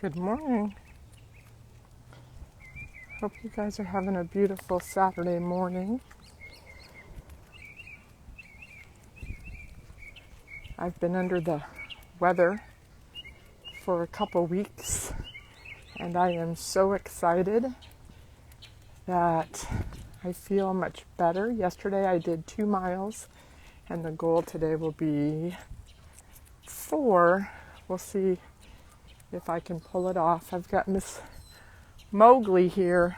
Good morning. Hope you guys are having a beautiful Saturday morning. I've been under the weather for a couple weeks and I am so excited that I feel much better. Yesterday I did 2 miles and the goal today will be 4. We'll see if I can pull it off. I've got Miss Mowgli here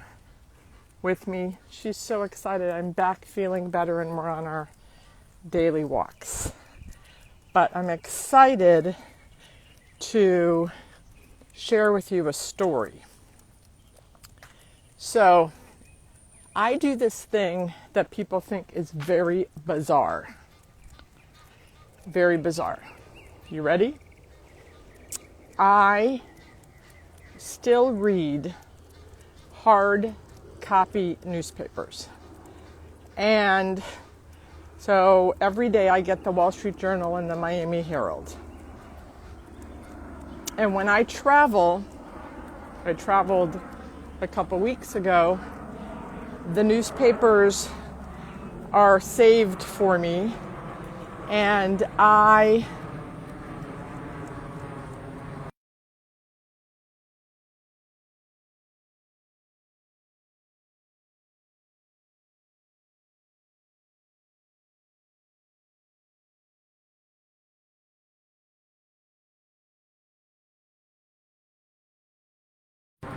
with me. She's so excited. I'm back feeling better and we're on our daily walks. But I'm excited to share with you a story. So I do this thing that people think is very bizarre. Very bizarre. You ready? I still read hard copy newspapers. And so every day I get the Wall Street Journal and the Miami Herald. And when I traveled a couple weeks ago, the newspapers are saved for me, and I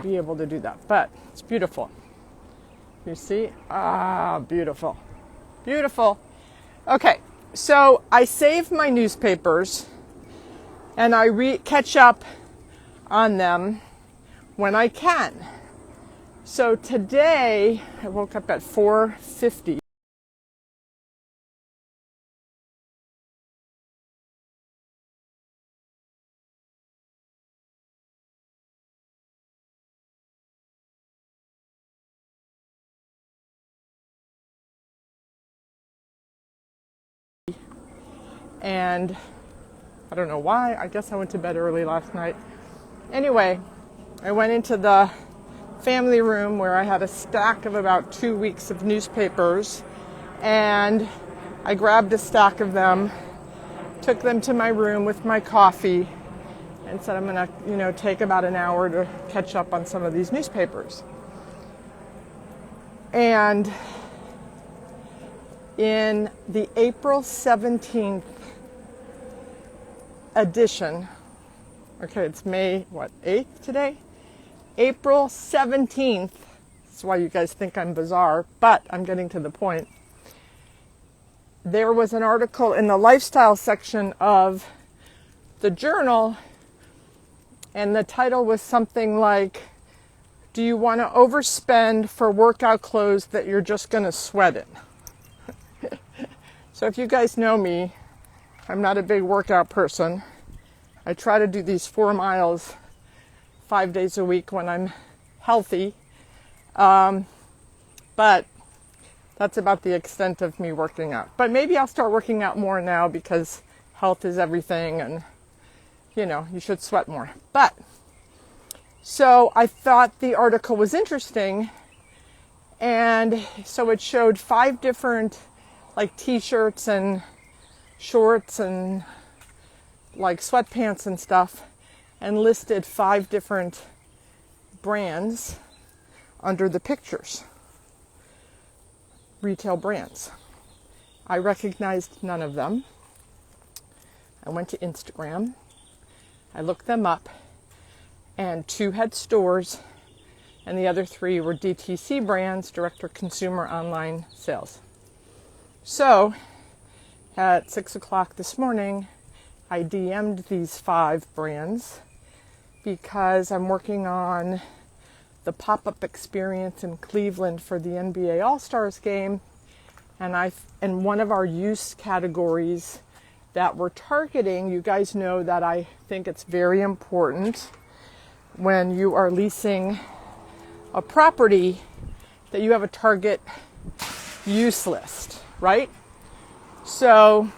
be able to do that. But it's beautiful. You see? Beautiful. Beautiful. Okay, so I save my newspapers and I catch up on them when I can. So today, I woke up at 4:50. And I don't know why. I guess I went to bed early last night. Anyway, I went into the family room where I had a stack of about 2 weeks of newspapers, and I grabbed a stack of them, took them to my room with my coffee, and said I'm gonna, take about an hour to catch up on some of these newspapers. And in the April 17th edition, okay, it's May, 8th today? April 17th, that's why you guys think I'm bizarre, but I'm getting to the point. There was an article in the lifestyle section of the Journal, and the title was something like, do you want to overspend for workout clothes that you're just going to sweat in? So if you guys know me, I'm not a big workout person. I try to do these 4 miles 5 days a week when I'm healthy. But that's about the extent of me working out. But maybe I'll start working out more now because health is everything and, you should sweat more. But, so I thought the article was interesting. And so it showed 5 different t-shirts and shorts and sweatpants and stuff, and listed 5 different brands under the pictures. Retail brands. I recognized none of them. I went to Instagram. I looked them up, and 2 had stores, and the other 3 were DTC brands, direct-to-consumer online sales. So, at 6 o'clock this morning, I DM'd these 5 brands because I'm working on the pop-up experience in Cleveland for the NBA All-Stars game, and one of our use categories that we're targeting, you guys know that I think it's very important when you are leasing a property that you have a target use list, right? So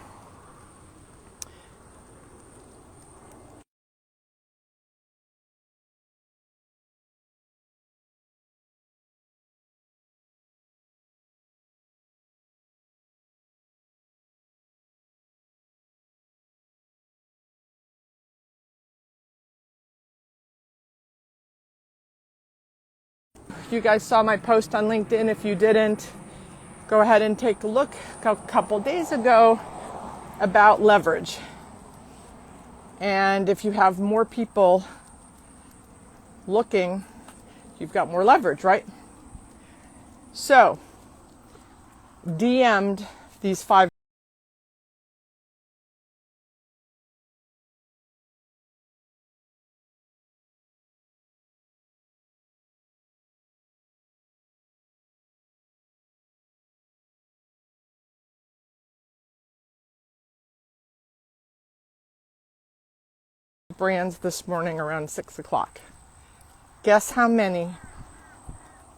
if you guys saw my post on LinkedIn. If you didn't, go ahead and take a look a couple days ago about leverage. And if you have more people looking, you've got more leverage, right? So, DM'd these 5 brands this morning around 6 o'clock. Guess how many?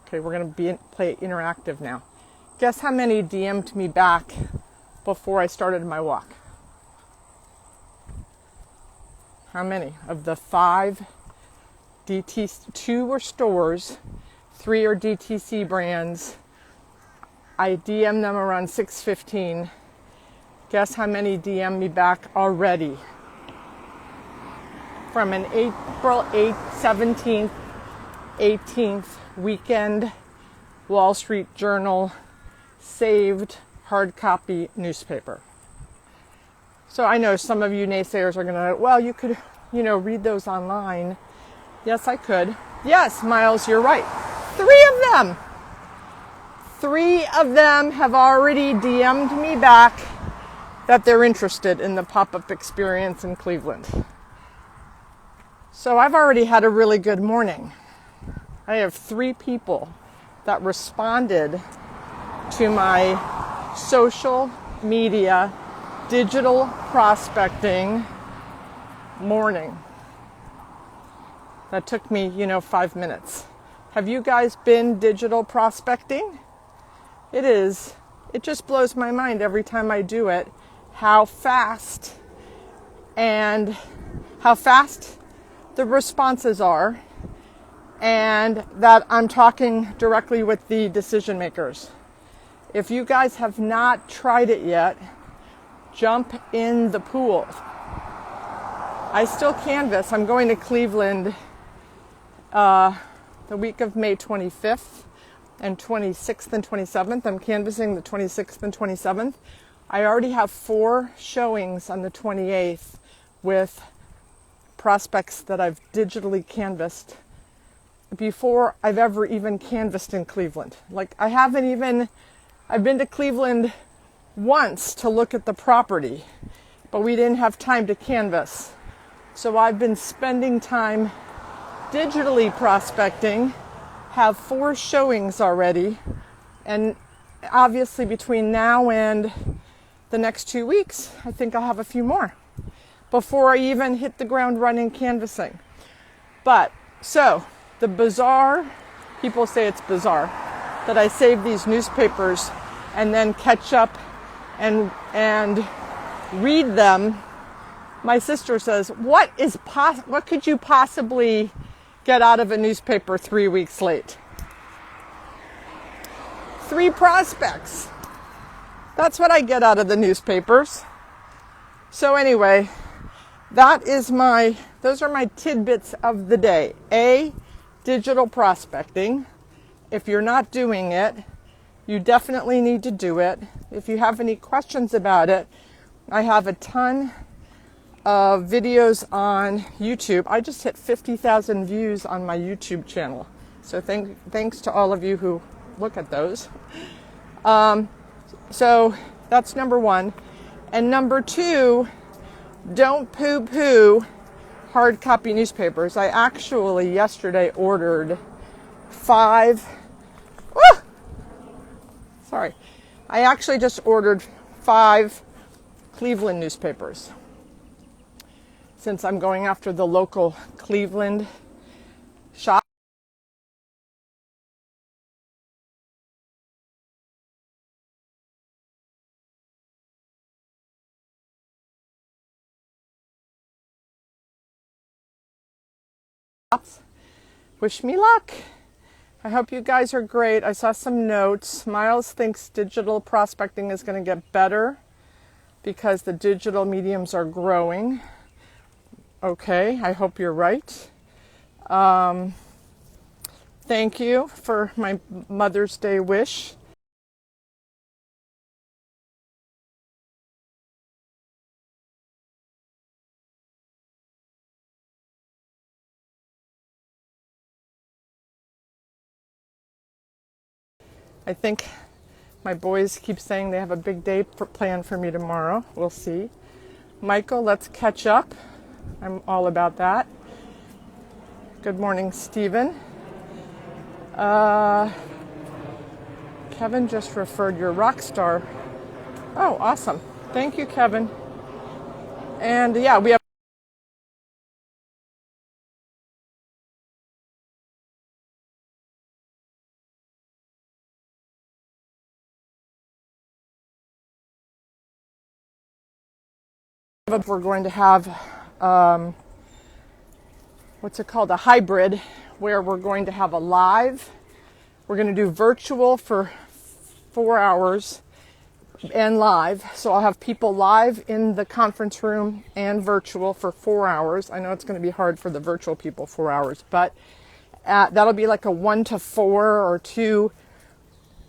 Okay, we're going to play interactive now. Guess how many DM'd me back before I started my walk? How many? Of the 5 DTC, 2 were stores, 3 are DTC brands. I DM'd them around 6:15. Guess how many DM'd me back already? From an April 8th, 17th, 18th weekend Wall Street Journal saved hard copy newspaper. So I know some of you naysayers are going to, well, you could, read those online. Yes, I could. Yes, Miles, you're right. 3 of them. 3 of them have already DM'd me back that they're interested in the pop-up experience in Cleveland. So I've already had a really good morning. I have 3 people that responded to my social media digital prospecting morning. That took me, 5 minutes. Have you guys been digital prospecting? It just blows my mind every time I do it, how fast the responses are, and that I'm talking directly with the decision makers. If you guys have not tried it yet, jump in the pool. I still canvass. I'm going to Cleveland the week of May 25th and 26th and 27th. I'm canvassing the 26th and 27th. I already have 4 showings on the 28th with prospects that I've digitally canvassed before I've ever even canvassed in Cleveland. I've been to Cleveland once to look at the property, but we didn't have time to canvass. So I've been spending time digitally prospecting, have 4 showings already, and obviously between now and the next 2 weeks, I think I'll have a few more before I even hit the ground running canvassing. But, so, the bizarre, people say it's bizarre, that I save these newspapers and then catch up and read them. My sister says, what could you possibly get out of a newspaper 3 weeks late? 3 prospects. That's what I get out of the newspapers. So anyway, those are my tidbits of the day. A, digital prospecting. If you're not doing it, you definitely need to do it. If you have any questions about it, I have a ton of videos on YouTube. I just hit 50,000 views on my YouTube channel. So thanks to all of you who look at those. So that's number 1. And number 2, don't poo-poo hard copy newspapers. I actually yesterday ordered 5. I actually just ordered 5 Cleveland newspapers. Since I'm going after the local Cleveland shop. Wish me luck. I hope you guys are great. I saw some notes. Miles thinks digital prospecting is going to get better because the digital mediums are growing. Okay, I hope you're right. Thank you for my Mother's Day wish. I think my boys keep saying they have a big day planned for me tomorrow. We'll see. Michael, let's catch up. I'm all about that. Good morning, Stephen. Kevin just referred your rock star. Oh, awesome. Thank you, Kevin. And yeah, we have we're going to have what's it called, a hybrid, where we're going to have a live. We're going to do virtual for 4 hours and live. So I'll have people live in the conference room and virtual for 4 hours. I know it's going to be hard for the virtual people, 4 hours, but that'll be like a 1 to 4 or 2,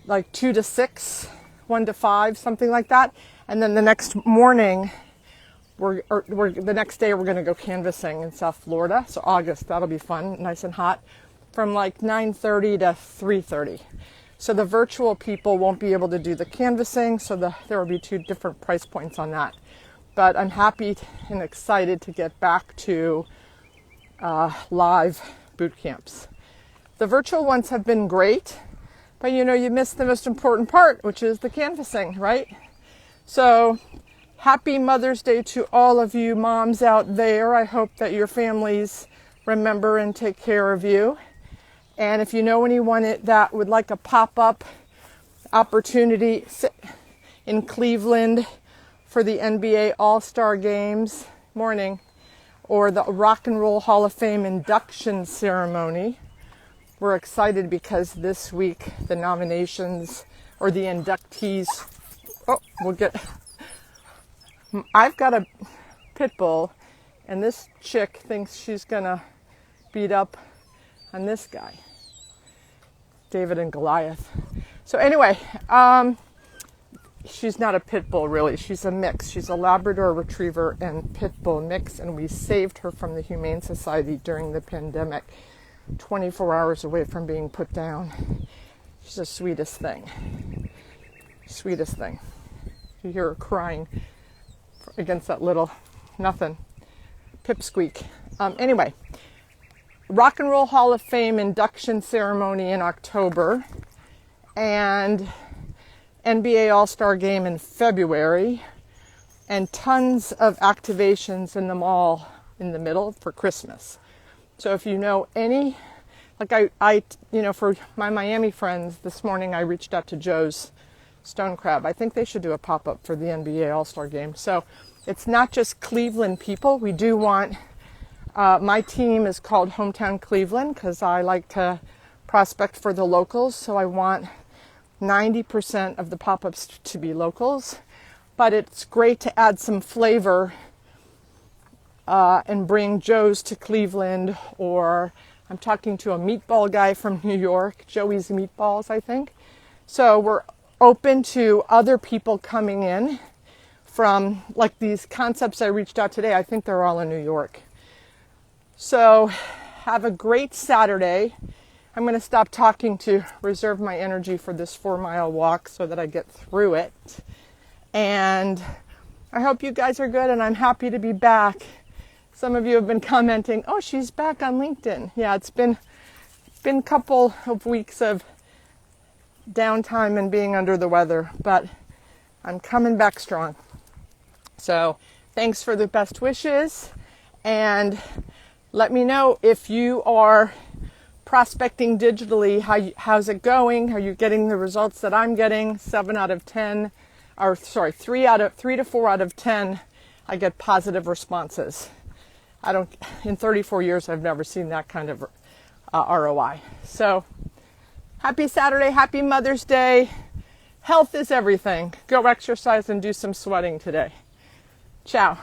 like 2 to 6, 1 to 5, something like that. And then the next morning, the next day we're going to go canvassing in South Florida. So August, that'll be fun, nice and hot, from like 9:30 to 3:30. So the virtual people won't be able to do the canvassing, so there will be 2 different price points on that. But I'm happy and excited to get back to live boot camps. The virtual ones have been great, but you miss the most important part, which is the canvassing, right? So happy Mother's Day to all of you moms out there. I hope that your families remember and take care of you. And if you know anyone that would like a pop-up opportunity in Cleveland for the NBA All-Star Games, morning, or the Rock and Roll Hall of Fame induction ceremony, we're excited because this week the nominations or the inductees, I've got a pit bull, and this chick thinks she's gonna beat up on this guy, David and Goliath. So anyway, she's not a pit bull really. She's a mix. She's a Labrador Retriever and pit bull mix, and we saved her from the Humane Society during the pandemic, 24 hours away from being put down. She's the sweetest thing. Sweetest thing. You hear her crying against that little nothing pipsqueak. Anyway, Rock and Roll Hall of Fame induction ceremony in October and NBA All-Star Game in February, and tons of activations in the mall in the middle for Christmas. So if you know any, like I for my Miami friends this morning, I reached out to Joe's Stone Crab. I think they should do a pop-up for the NBA All-Star Game. So it's not just Cleveland people. We do want, my team is called Hometown Cleveland because I like to prospect for the locals. So I want 90% of the pop-ups to be locals. But it's great to add some flavor and bring Joe's to Cleveland, or I'm talking to a meatball guy from New York, Joey's Meatballs, I think. So we're open to other people coming in from, like these concepts I reached out today, I think they're all in New York. So have a great Saturday. I'm going to stop talking to reserve my energy for this 4-mile walk so that I get through it. And I hope you guys are good, and I'm happy to be back. Some of you have been commenting, oh, she's back on LinkedIn. Yeah, it's been a couple of weeks of downtime and being under the weather, but I'm coming back strong. So thanks for the best wishes, and let me know if you are prospecting digitally, how's it going? Are you getting the results that I'm getting? 3 to 4 out of 10, I get positive responses. In 34 years, I've never seen that kind of ROI. So happy Saturday, happy Mother's Day. Health is everything. Go exercise and do some sweating today. Ciao.